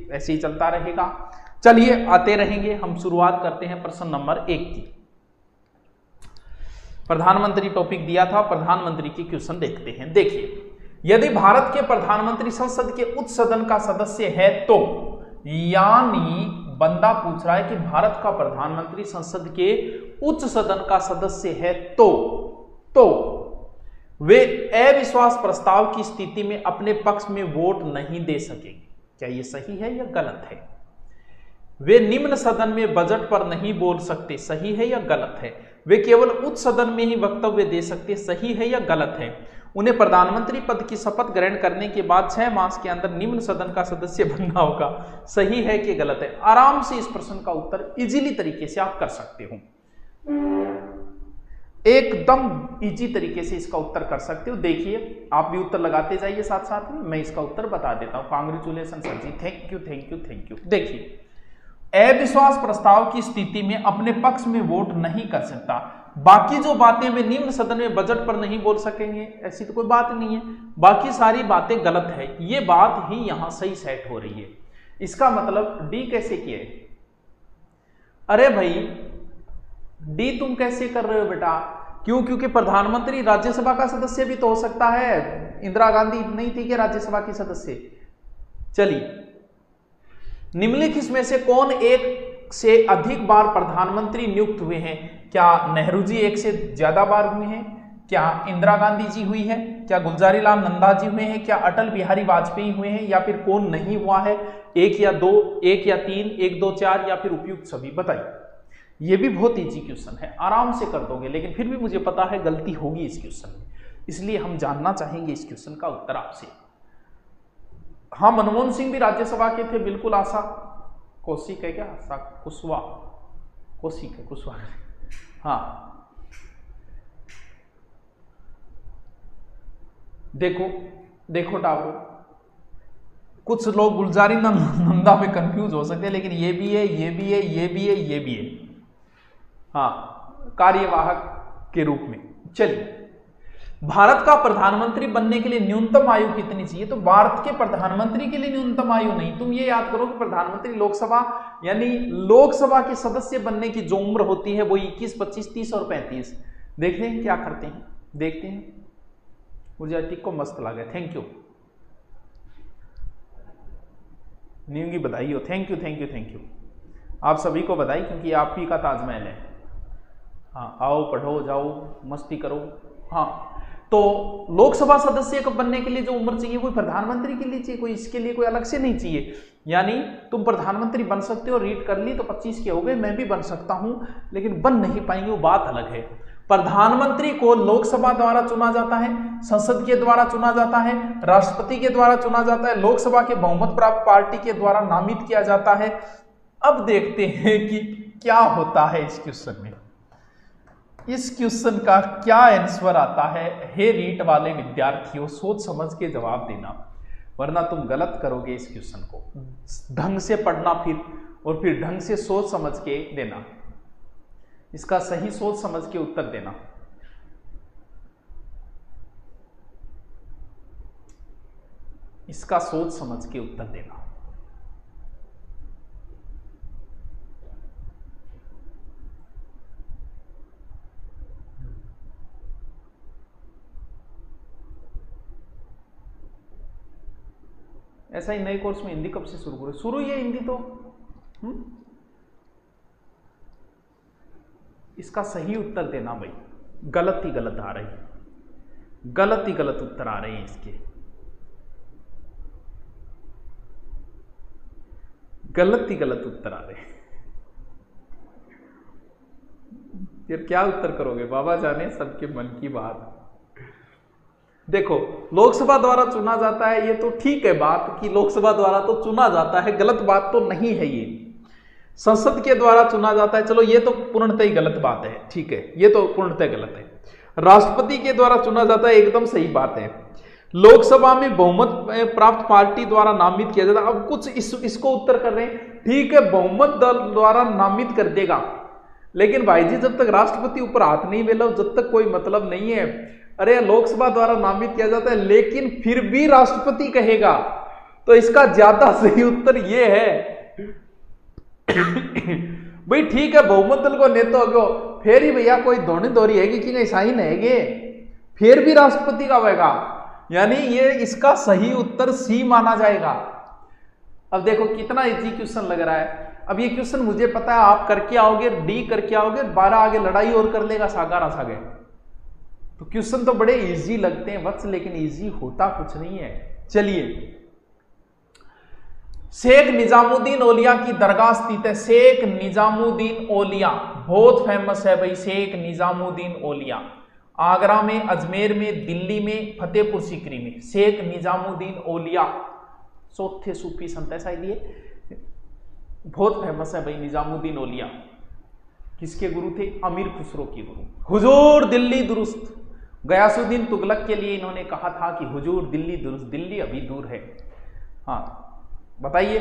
ऐसे ही चलता रहेगा। चलिए आते रहेंगे, हम शुरुआत करते हैं प्रश्न नंबर 1 की। प्रधानमंत्री टॉपिक दिया था, प्रधानमंत्री के क्वेश्चन देखते हैं। देखिए, यदि भारत के प्रधानमंत्री संसद के उच्च सदन का सदस्य है तो, यानी बंदा पूछ रहा है कि भारत का प्रधानमंत्री संसद के उच्च सदन का सदस्य है तो वे अविश्वास प्रस्ताव की स्थिति में अपने पक्ष में वोट नहीं दे सकेंगे। क्या यह सही है या गलत है? वे निम्न सदन में बजट पर नहीं बोल सकते, सही है या गलत है? वे केवल उच्च सदन में ही वक्तव्य दे सकते, सही है या गलत है? उन्हें प्रधानमंत्री पद की शपथ ग्रहण करने के बाद 6 मास के अंदर निम्न सदन का सदस्य बनना होगा, सही है कि गलत है? आराम से इस प्रश्न का उत्तर इजीली तरीके से आप कर सकते हो, एकदम इजी तरीके से इसका उत्तर कर सकते हो। देखिए, आप भी उत्तर लगाते जाइए साथ साथ में, मैं इसका उत्तर बता देता हूं। Congratulation sir ji, thank you thank you thank you. देखिए, अविश्वास प्रस्ताव की स्थिति में अपने पक्ष में वोट नहीं कर सकता। बाकी जो बातें वे निम्न सदन में बजट पर नहीं बोल सकेंगे, ऐसी तो कोई बात नहीं है। बाकी सारी बातें गलत है, ये बात ही यहां सही सेट हो रही है। इसका मतलब डी कैसे किए? अरे भाई, डी तुम कैसे कर रहे हो बेटा? क्यों? क्योंकि प्रधानमंत्री राज्यसभा का सदस्य भी तो हो सकता है। इंदिरा गांधी नहीं थी कि राज्यसभा की सदस्य? चलिए, निम्नलिखित में से कौन एक से अधिक बार प्रधानमंत्री नियुक्त हुए हैं? क्या नेहरू जी एक से ज्यादा बार हुए हैं? क्या इंदिरा गांधी जी हुई है? क्या गुलजारीलाल नंदा जी हुए हैं? क्या अटल बिहारी वाजपेयी हुए हैं? या फिर कौन नहीं हुआ है? 1 या 2, 1 या 3, 1 2 4 या फिर उपयुक्त सभी? बताइए। यह भी बहुत इजी क्वेश्चन है, आराम से कर दोगे, लेकिन फिर भी मुझे पता है गलती होगी इस क्वेश्चन में, इसलिए हम जानना चाहेंगे इस क्वेश्चन का उत्तर आपसे। हाँ, मनमोहन सिंह भी राज्यसभा के थे, बिल्कुल। आशा कौशिक है क्या? आशा कुशवाहा, कौशिक है, कुशवाहा। हाँ, देखो टावरो, कुछ लोग गुलजारी नंदा में कंफ्यूज हो सकते हैं, लेकिन ये भी है, ये भी है, ये भी है, ये भी है। हाँ, कार्यवाहक के रूप में। चलिए, भारत का प्रधानमंत्री बनने के लिए न्यूनतम आयु कितनी चाहिए? तो भारत के प्रधानमंत्री के लिए न्यूनतम आयु नहीं, तुम ये याद करो कि प्रधानमंत्री लोकसभा यानी लोकसभा के सदस्य बनने की जो उम्र होती है वो 21, 25, 30 और 35। देखते हैं क्या करते हैं, देखते हैं। मुझे अटिक को मस्त लगा, थैंक यू। न्यू की बधाई हो, thank you thank you thank you. आप सभी को बधाई, क्योंकि आप ही का ताजमहल है। हाँ, आओ, पढ़ो, जाओ, मस्ती करो। हाँ, तो लोकसभा सदस्य को बनने के लिए जो उम्र चाहिए वो प्रधानमंत्री के लिए चाहिए, कोई इसके लिए कोई अलग से नहीं चाहिए। यानी तुम प्रधानमंत्री बन सकते हो, रीड कर ली तो 25 के हो गए, मैं भी बन सकता हूं, लेकिन बन नहीं पाएंगे, वो बात अलग है। प्रधानमंत्री को लोकसभा द्वारा चुना जाता है, संसद के द्वारा चुना जाता है, राष्ट्रपति के द्वारा चुना जाता है, लोकसभा के बहुमत प्राप्त पार्टी के द्वारा नामित किया जाता है। अब देखते हैं कि क्या होता है इस क्वेश्चन में, इस क्वेश्चन का क्या आंसर आता है। हे रीट वाले विद्यार्थियों, सोच समझ के जवाब देना, वरना तुम गलत करोगे इस क्वेश्चन को। ढंग से पढ़ना फिर ढंग से सोच समझ के देना, इसका सही सोच समझ के उत्तर देना। इसका सोच समझ के उत्तर देना। ऐसा ही नए कोर्स में हिंदी कब से शुरू करो? शुरू ही है हिंदी तो। इसका सही उत्तर देना भाई, गलत ही गलत आ रही है, गलत ही गलत उत्तर आ रहे हैं इसके, गलत ही गलत उत्तर आ रहे हैं। फिर क्या उत्तर करोगे? बाबा जाने सबके मन की बात। देखो, लोकसभा द्वारा चुना जाता है, ये तो ठीक है बात कि लोकसभा द्वारा तो चुना जाता है, गलत बात तो नहीं है ये। संसद के द्वारा चुना जाता है, चलो ये तो पूर्णतः ही गलत बात है, ठीक है, ये तो पूर्णतः गलत है। राष्ट्रपति के द्वारा चुना जाता है, एकदम सही बात है। लोकसभा में बहुमत प्राप्त पार्टी द्वारा नामित किया जाता है। अब कुछ इसको उत्तर कर रहे हैं, ठीक है, बहुमत दल द्वारा नामित कर देगा, लेकिन भाई जी जब तक राष्ट्रपति ऊपर हाथ नहीं मिला जब तक कोई मतलब नहीं है। अरे लोकसभा द्वारा नामित किया जाता है, लेकिन फिर भी राष्ट्रपति कहेगा, तो इसका ज्यादा सही उत्तर ये है भाई ठीक है, बहुमत को नेतो अगो फिर ही भैया कोई धोनी दौरी है कि ऐसा ही नहीं, फिर भी राष्ट्रपति का होगा, यानी ये इसका सही उत्तर सी माना जाएगा। अब देखो कितना इजी क्वेश्चन लग रहा है। अब ये क्वेश्चन मुझे पता है आप करके आओगे, डी करके आओगे, 12 आगे लड़ाई और कर लेगा सागारा सागे। तो क्वेश्चन तो बड़े इजी लगते हैं वत्स, लेकिन इजी होता कुछ नहीं है। चलिए, शेख निजामुद्दीन औलिया की दरगाह स्थित है। शेख निजामुद्दीन औलिया बहुत फेमस है भाई, शेख निजामुद्दीन औलिया आगरा में, अजमेर में, दिल्ली में, फतेहपुर सीकरी में। शेख निजामुद्दीन औलिया चौथे सूफी संत है शायद, ये बहुत फेमस है भाई निजामुद्दीन औलिया। किसके गुरु थे? अमीर खुसरो के गुरु। हुजूर दिल्ली दुरुस्त, गयासुद्दीन तुगलक के लिए इन्होंने कहा था कि हुजूर दिल्ली दुरुस्त, दिल्ली अभी दूर है। हाँ बताइए,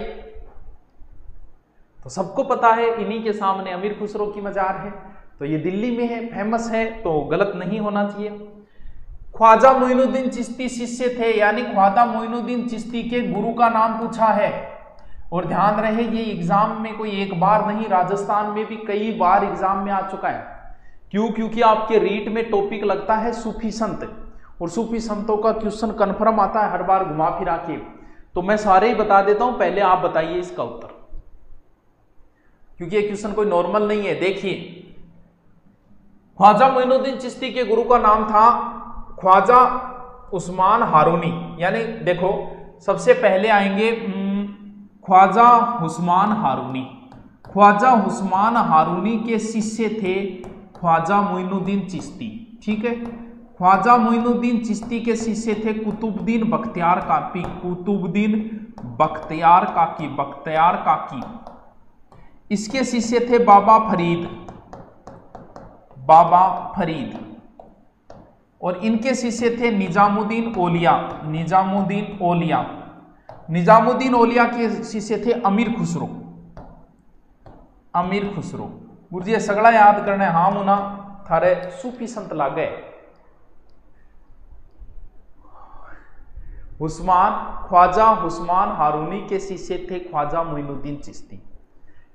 तो सबको पता है इन्हीं के सामने अमीर खुसरो की मजार है, तो ये दिल्ली में है, फेमस है, तो गलत नहीं होना चाहिए। ख्वाजा मोइनुद्दीन चिश्ती शिष्य थे, यानी ख्वाजा मोइनुद्दीन चिश्ती के गुरु का नाम पूछा है। और ध्यान रहे ये एग्जाम में कोई एक बार नहीं, राजस्थान में भी कई बार एग्जाम में आ चुका है। क्यों? क्योंकि आपके रीट में टॉपिक लगता है सूफी संत, और सूफी संतों का क्वेश्चन कन्फर्म आता है हर बार घुमा फिरा के। तो मैं सारे ही बता देता हूं, पहले आप बताइए इसका उत्तर, क्योंकि ये क्वेश्चन कोई नॉर्मल नहीं है। देखिए, ख्वाजा मोइनुद्दीन चिश्ती के गुरु का नाम था ख्वाजा उस्मान हारूनी, यानी देखो सबसे पहले आएंगे ख्वाजा उस्मान हारूनी। ख्वाजा उस्मान हारूनी के शिष्य थे ख्वाजा मोइनुद्दीन चिश्ती, ठीक है। ख्वाजा मोइनुद्दीन चिश्ती के शिष्य थे कुतुबुद्दीन बख्तियार काकी, कुतुबुद्दीन बख्तियार काकी, बख्तियार काकी। इसके शिष्य थे बाबा फरीद, बाबा फरीद। और इनके शिष्य थे निजामुद्दीन औलिया, निजामुद्दीन औलिया। निजामुद्दीन औलिया के शिष्य थे अमीर खुसरो, अमीर खुसरो। गुरुजी सगड़ा याद करना है, हाँ मुना थारे सूफी संत लाग गए। ख्वाजा उस्मान हारूनी के शिष्य थे ख्वाजा मोइनुद्दीन चिश्ती।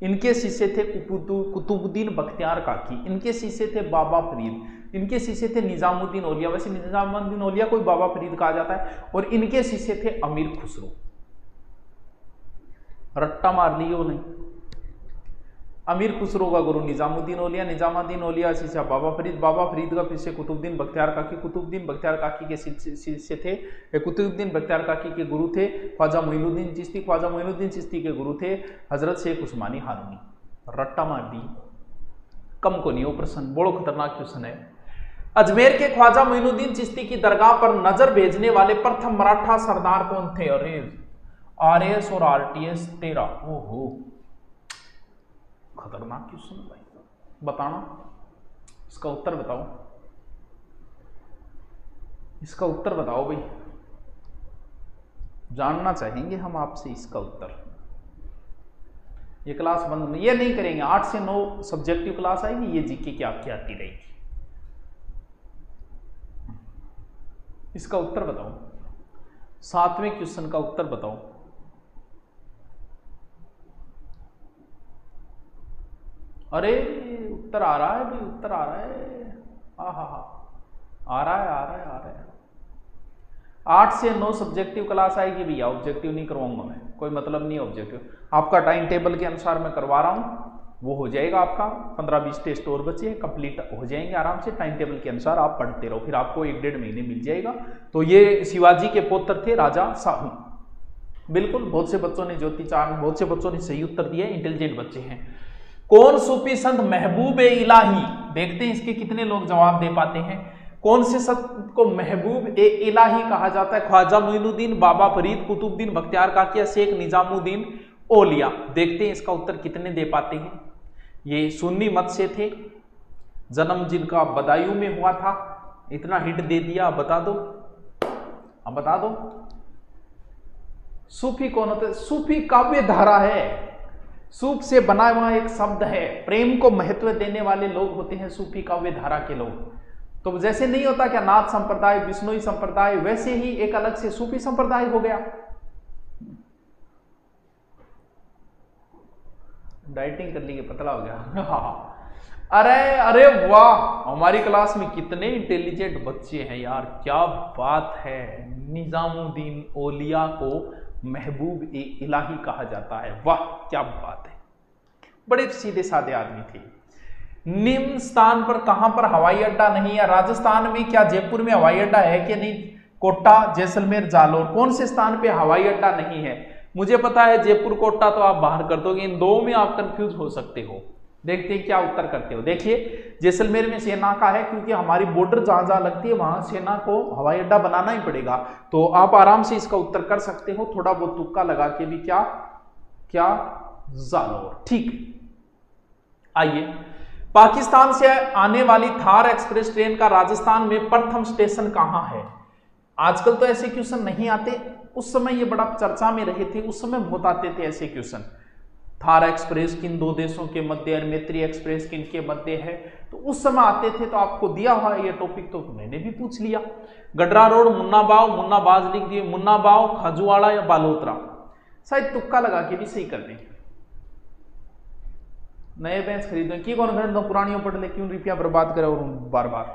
इनके शिष्य थे कुतुबुद्दीन बख्तियार काकी। इनके शिष्य थे बाबा फरीद। इनके शिष्य थे निजामुद्दीन औलिया, वैसे निजामुद्दीन औलिया को बाबा फरीद कहा जाता है। और इनके शिष्य थे अमीर खुसरो। रट्टा मार लियो नहीं, अमीर खुसरो का गुरु निजामुद्दीन औलिया, निजामुद्दीन औलिया शिष्य बाबा फरीद, बाबा फरीद का शिष्य कुतुबुद्दीन बख्तियार काकी, कुतुबुद्दीन बख्तियार काकी के शिष्य थे, कुतुबुद्दीन बख्तियार काकी के गुरु थे ख्वाजा मोइनुद्दीन चिश्ती, ख्वाजा मोइनुद्दीन चिश्ती के गुरु थे हजरत शेख उस्मानी हारूनी। रट्टा मार दी, कम को नहीं हो प्रश्न, बड़ो खतरनाक क्वेश्चन है। अजमेर के ख्वाजा मोइनुद्दीन चिश्ती की दरगाह पर नजर भेजने वाले प्रथम मराठा सरदार कौन थे? अरे RS और RTS 13। ओहो खतरनाक क्वेश्चन भाई, बताना इसका उत्तर बताओ, इसका उत्तर बताओ भाई, जानना चाहेंगे हम आपसे इसका उत्तर। ये क्लास बंद ये नहीं करेंगे, 8 से 9 सब्जेक्टिव क्लास आएगी, ये जीके की आपकी आती रहेगी। इसका उत्तर बताओ, 7वें क्वेश्चन का उत्तर बताओ। अरे उत्तर आ रहा है भाई, उत्तर आ रहा है, आ रहा है, आ रहा है, आ रहा है। 8 से 9 सब्जेक्टिव क्लास आएगी भैया, ऑब्जेक्टिव नहीं करवाऊंगा मैं, कोई मतलब नहीं ऑब्जेक्टिव। आपका टाइम टेबल के अनुसार मैं करवा रहा हूँ, वो हो जाएगा आपका। 15-20 टेस्ट और बचे हैं, कंप्लीट हो जाएंगे आराम से। टाइम टेबल के अनुसार आप पढ़ते रहो, फिर आपको 1-1.5 महीने मिल जाएगा। तो ये शिवाजी के पुत्र थे राजा साहू, बिल्कुल। बहुत से बच्चों ने ज्योति चांद, बहुत से बच्चों ने सही उत्तर दिया, इंटेलिजेंट बच्चे हैं। कौन सूफी संत महबूब इलाही, देखते हैं इसके कितने लोग जवाब दे पाते हैं। कौन से संत को महबूब इलाही कहा जाता है? ख्वाजा मोइनुद्दीन, बाबा फरीद, कुतुबुद्दीन बख्तियार काकी, शेख निजामुद्दीन औलिया। देखते हैं इसका उत्तर कितने दे पाते हैं। ये सुन्नी मत से थे, जन्म जिनका बदायूं में हुआ था। इतना हिंट दे दिया, बता दो, अब बता दो। सूफी कौन होते? सूफी काव्य धारा है, सूफ से बना हुआ एक शब्द है। प्रेम को महत्व देने वाले लोग होते हैं सूफी काव्य धारा के लोग। तो जैसे नहीं होता क्या नाथ संप्रदाय, बिश्नोई संप्रदाय, वैसे ही एक अलग से सूफी संप्रदाय हो गया। डाइटिंग कर ली के पतला हो गया। हाँ अरे अरे वाह, हमारी क्लास में कितने इंटेलिजेंट बच्चे हैं यार, क्या बात है। निजामुद्दीन औलिया को महबूब ए इलाही कहा जाता है, वाह क्या बात है। बड़े सीधे साधे आदमी थे। निम्न स्थान पर कहां पर हवाई अड्डा नहीं है? राजस्थान में क्या जयपुर में हवाई अड्डा है कि नहीं? कोटा, जैसलमेर, जालौर, कौन से स्थान पे हवाई अड्डा नहीं है? मुझे पता है जयपुर कोटा तो आप बाहर कर दोगे, इन दो में आप कंफ्यूज हो सकते हो। देखते हैं क्या उत्तर करते हो। देखिए जैसलमेर में सेना का है, क्योंकि हमारी बॉर्डर जहां जहां लगती है वहां सेना को हवाई अड्डा बनाना ही पड़ेगा। तो आप आराम से इसका उत्तर कर सकते हो, थोड़ा बहुत तुक्का लगा के भी। क्या क्या जालौर, ठीक। आइए, पाकिस्तान से आने वाली थार एक्सप्रेस ट्रेन का राजस्थान में प्रथम स्टेशन कहां है? आजकल तो ऐसे क्वेश्चन नहीं आते, उस समय ये बड़ा चर्चा में रहे थे, उस समय बहुत आते थे ऐसे क्वेश्चन। थार एक्सप्रेस किन दो देशों के मध्य है, मैत्री एक्सप्रेस किन के मध्य है, तो उस समय आते थे। तो आपको दिया हुआ ये टॉपिक तो मैंने भी पूछ लिया। गडरा रोड, मुन्नाबाव, मुन्नाबाज लिख दिए, मुन्नाबाव, खाजूवाड़ा या बालोतरा, शायद तुक्का लगा के भी सही कर दें। नए बेंच खरीदो की कौन खरीद दो, पुरानियों पढ़ ले, क्यों रुपया बर्बाद करे और बार बार।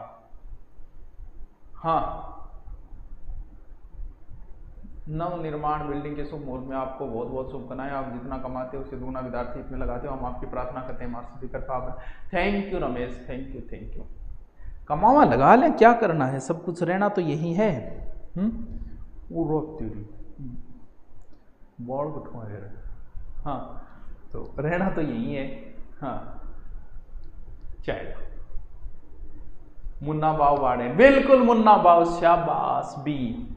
हाँ, नव निर्माण बिल्डिंग के शुभ मुहूर्त में आपको बहुत बहुत शुभकामनाएं। आप जितना कमाते हो उससे दुगना विद्यार्थी इसमें लगाते हो, हम आपकी प्रार्थना करते हैं मास्टर कृपा। Thank you Ramesh, thank you thank you. कमावा लगा लें, क्या करना है, सब कुछ रहना तो यही है। हाँ तो रहना तो यही है। हाँ चलो, मुन्ना बाव बाड़े, बिल्कुल मुन्ना बाव, शाबाश बी।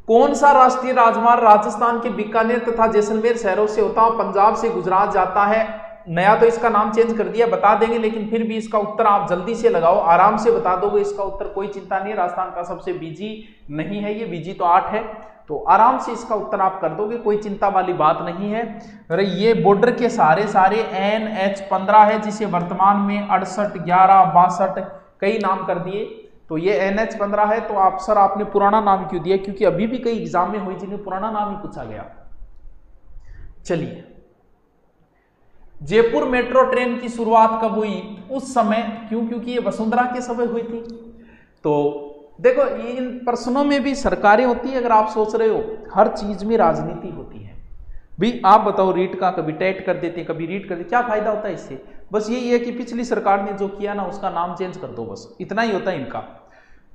कौन सा राष्ट्रीय राजमार्ग राजस्थान के बीकानेर तथा जैसलमेर शहरों से होता है, पंजाब से गुजरात जाता है? नया तो इसका नाम चेंज कर दिया, बता देंगे, लेकिन फिर भी इसका उत्तर आप जल्दी से लगाओ, आराम से बता दोगे इसका उत्तर, कोई चिंता नहीं है। राजस्थान का सबसे बिजी नहीं है ये, बिजी तो 8 है, तो आराम से इसका उत्तर आप कर दोगे, कोई चिंता वाली बात नहीं है। अरे ये बॉर्डर के सारे NH-15 है, जिसे वर्तमान में 68, 11, 62 कई नाम कर दिए। तो ये NH-15 है। तो आप सर आपने पुराना नाम क्यों दिया? क्योंकि अभी भी कई एग्जाम में हुई जिन्हें पुराना नाम ही पूछा गया। चलिए, जयपुर मेट्रो ट्रेन की शुरुआत कब हुई? उस समय, क्यों? क्योंकि ये वसुंधरा के समय हुई थी। तो देखो इन प्रश्नों में भी सरकारें होती है, अगर आप सोच रहे हो, हर चीज में राजनीति होती है भी। आप बताओ, रीट का कभी टेट कर देते, कभी रीट कर देते, क्या फायदा होता है इससे? बस यही है कि पिछली सरकार ने जो किया ना उसका नाम चेंज कर दो, बस इतना ही होता है इनका।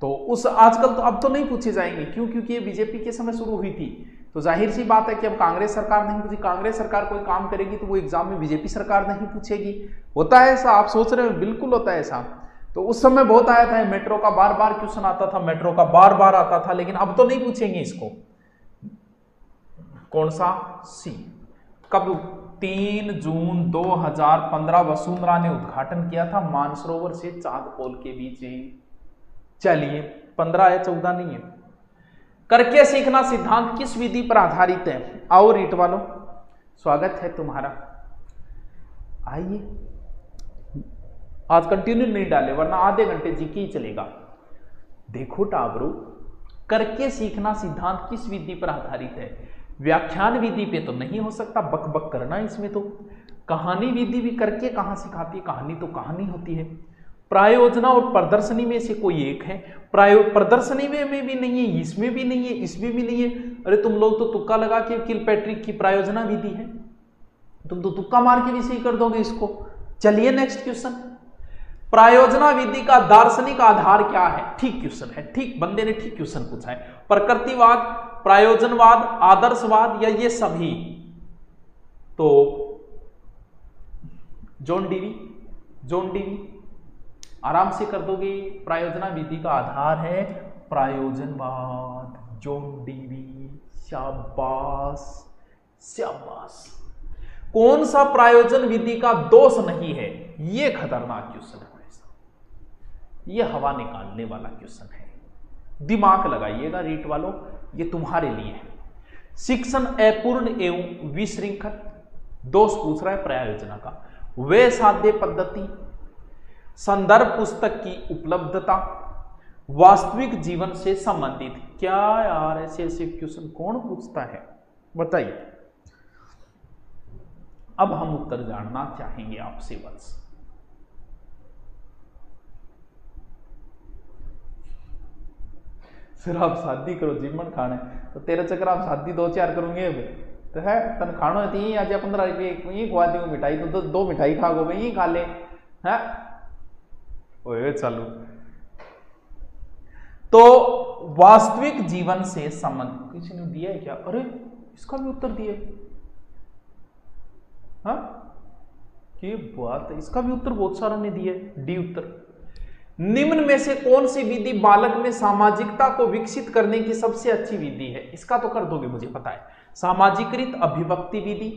तो उस आजकल तो अब तो नहीं पूछे जाएंगे, क्यों? क्योंकि ये बीजेपी के समय शुरू हुई थी। तो जाहिर सी बात है कि अब कांग्रेस सरकार नहीं पूछी, कांग्रेस सरकार कोई काम करेगी तो वो एग्जाम में बीजेपी सरकार नहीं पूछेगी। होता है ऐसा, आप सोच रहे हो, बिल्कुल होता है ऐसा। तो उस समय बहुत आया था मेट्रो का, बार बार क्वेश्चन आता था, मेट्रो का बार बार आता था, लेकिन अब तो नहीं पूछेंगे इसको। कौन सा? सी। कब? 3 जून 2015 वसुंधरा ने उद्घाटन किया था, मानसरोवर से चांद पोल के बीच। चलिए 15 है, 14 नहीं है। करके सीखना सिद्धांत किस विधि पर आधारित है? आओ रीट वालों, स्वागत है तुम्हारा। आइए, आज कंटिन्यू नहीं डाले वरना आधे घंटे जीके ही चलेगा। देखो टाबरू, करके सीखना सिद्धांत किस विधि पर आधारित है? व्याख्यान विधि पे तो नहीं हो सकता, बक बक करना इसमें। तो कहानी विधि भी करके कहां सिखाती है? कहानी तो कहानी होती है। प्रायोजना और प्रदर्शनी में से कोई एक है। प्रदर्शनी में भी नहीं है, इसमें भी नहीं है, इसमें भी नहीं है। अरे तुम लोग तो तुक्का लगा के किलपैट्रिक की प्रायोजना विधि है, तुम तो तुक्का मार के भी सही कर दोगे इसको। चलिए नेक्स्ट क्वेश्चन, प्रायोजना विधि का दार्शनिक आधार क्या है? ठीक क्वेश्चन है, ठीक बंदे ने ठीक क्वेश्चन पूछा है। प्रकृतिवाद, प्रायोजनवाद, आदर्शवाद या ये सभी? तो जॉन डीवी आराम से कर दोगे। प्रायोजना विधि का आधार है प्रायोजनवाद, जॉन डीवी, शाबाश शाबाश। कौन सा प्रायोजन विधि का दोष नहीं है? ये खतरनाक क्वेश्चन है, ये हवा निकालने वाला क्वेश्चन है, दिमाग लगाइएगा रीट वालों, ये तुम्हारे लिए है। शिक्षण अपूर्ण एवं विशृंखल, दोष पूछ रहा है प्रायोजना का। वे साध्य पद्धति, संदर्भ पुस्तक की उपलब्धता, वास्तविक जीवन से संबंधित। क्या यार, ऐसे ऐसे क्वेश्चन कौन पूछता है बताइए। अब हम उत्तर जानना चाहेंगे आपसे बस। फिर आप शादी करो जीवन खाने तो तेरे चक्कर आप शादी 2-4 करूंगे तो है तन खानो है आज 15 रुपये यही खुआ दी मिठाई तो दो मिठाई खा गो यही खा ले है ओए चालू। तो वास्तविक जीवन से संबंध किसी ने दिया है क्या? अरे इसका भी उत्तर दिया हाँ ये बात है, इसका भी उत्तर बहुत सारों ने दिया है। डी उत्तर। निम्न में से कौन सी विधि बालक में सामाजिकता को विकसित करने की सबसे अच्छी विधि है? इसका तो कर दोगे मुझे पता है। सामाजिकृत अभिव्यक्ति विधि,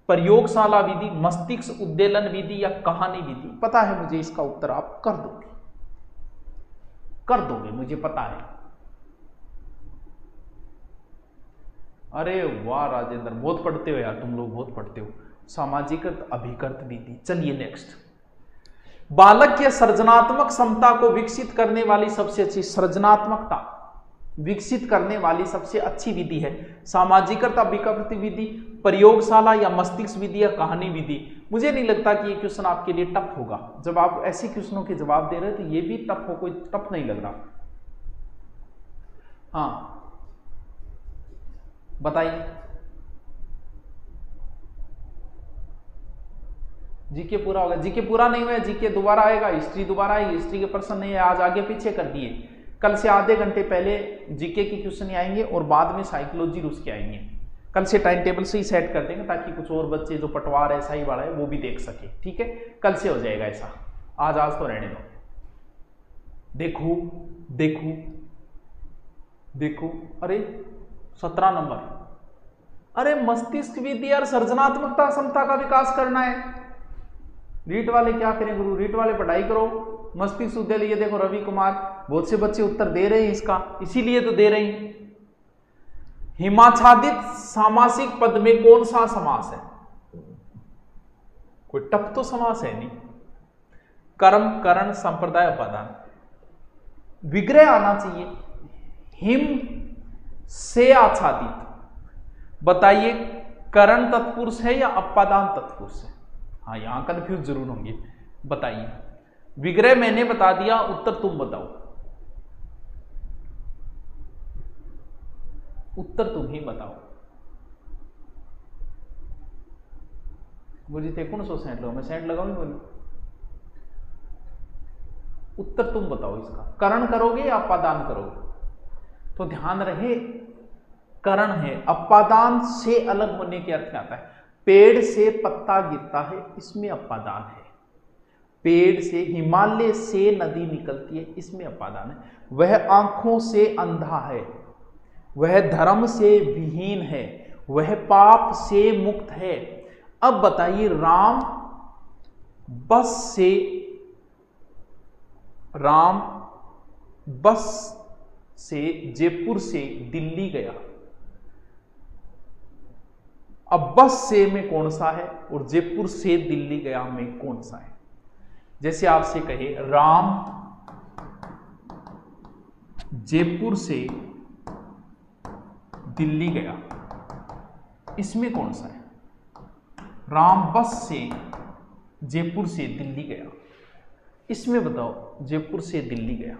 प्रयोगशाला विधि, मस्तिष्क उद्वेलन विधि या कहानी विधि? पता है मुझे इसका उत्तर आप कर दोगे मुझे पता है। अरे वाह राजेंद्र बहुत पढ़ते हो यार तुम लोग बहुत पढ़ते हो। सामाजिकृत अभिकृत विधि। चलिए नेक्स्ट। बालक के सृजनात्मक क्षमता को विकसित करने वाली सबसे अच्छी सृजनात्मकता विकसित करने वाली सबसे अच्छी विधि है सामाजिकृत अभिकृत विधि, प्रयोगशाला या मस्तिष्क विधि या कहानी विधि? मुझे नहीं लगता कि ये क्वेश्चन आपके लिए टफ होगा। जब आप ऐसे क्वेश्चनों के जवाब दे रहे हो तो ये भी टफ हो, कोई टफ नहीं लग रहा। हाँ बताइए। जीके पूरा होगा? जीके पूरा नहीं हुआ, जीके दोबारा आएगा, हिस्ट्री दोबारा आएगी। हिस्ट्री के प्रश्न नहीं है, आज आगे पीछे कर दिए। कल से आधे घंटे पहले जीके के क्वेश्चन आएंगे और बाद में साइकोलॉजी उसके आएंगे। कल से टाइम टेबल से ही सेट कर देंगे ताकि कुछ और बच्चे जो पटवार ऐसा ही वाला है वो भी देख सके। ठीक है, कल से हो जाएगा ऐसा। आज तो रहने दो। देखो देखो देखो, अरे 17 नंबर। अरे मस्तिष्क विधि और सृजनात्मकता क्षमता का विकास करना है। रीट वाले क्या करें गुरु? रीट वाले पढ़ाई करो, मस्तिष्क उद्वेलन। ये देखो रवि कुमार, बहुत से बच्चे उत्तर दे रहे हैं इसका, इसीलिए तो दे रहे हैं। हिमाच्छादित सामासिक पद में कौन सा समास है? कोई टप तो समास है नहीं। कर्म, करण, संप्रदाय, उपादान। विग्रह आना चाहिए। हिम से आच्छादित, बताइए करण तत्पुरुष है या अपादान तत्पुरुष है? हाँ यहां कंफ्यूज जरूर होंगे, बताइए। विग्रह मैंने बता दिया, उत्तर तुम बताओ। उत्तर तुम ही बताओ। मुझे थे 1900 सेंट लो, मैं सेंट लगाऊंगी बोली। उत्तर तुम बताओ इसका। करण करोगे या अपादान करोगे? तो ध्यान रहे करण है, अपादान से अलग होने के अर्थ में आता है। पेड़ से पत्ता गिरता है, इसमें अपादान है। पेड़ से, हिमालय से नदी निकलती है, इसमें अपादान है। वह आंखों से अंधा है, वह धर्म से विहीन है, वह पाप से मुक्त है। अब बताइए राम बस से जयपुर से दिल्ली गया। अब बस से में कौन सा है और जयपुर से दिल्ली गया में कौन सा है? जैसे आपसे कहे राम जयपुर से दिल्ली गया, इसमें कौन सा है? राम बस से जयपुर से दिल्ली गया, इसमें बताओ जयपुर से दिल्ली गया।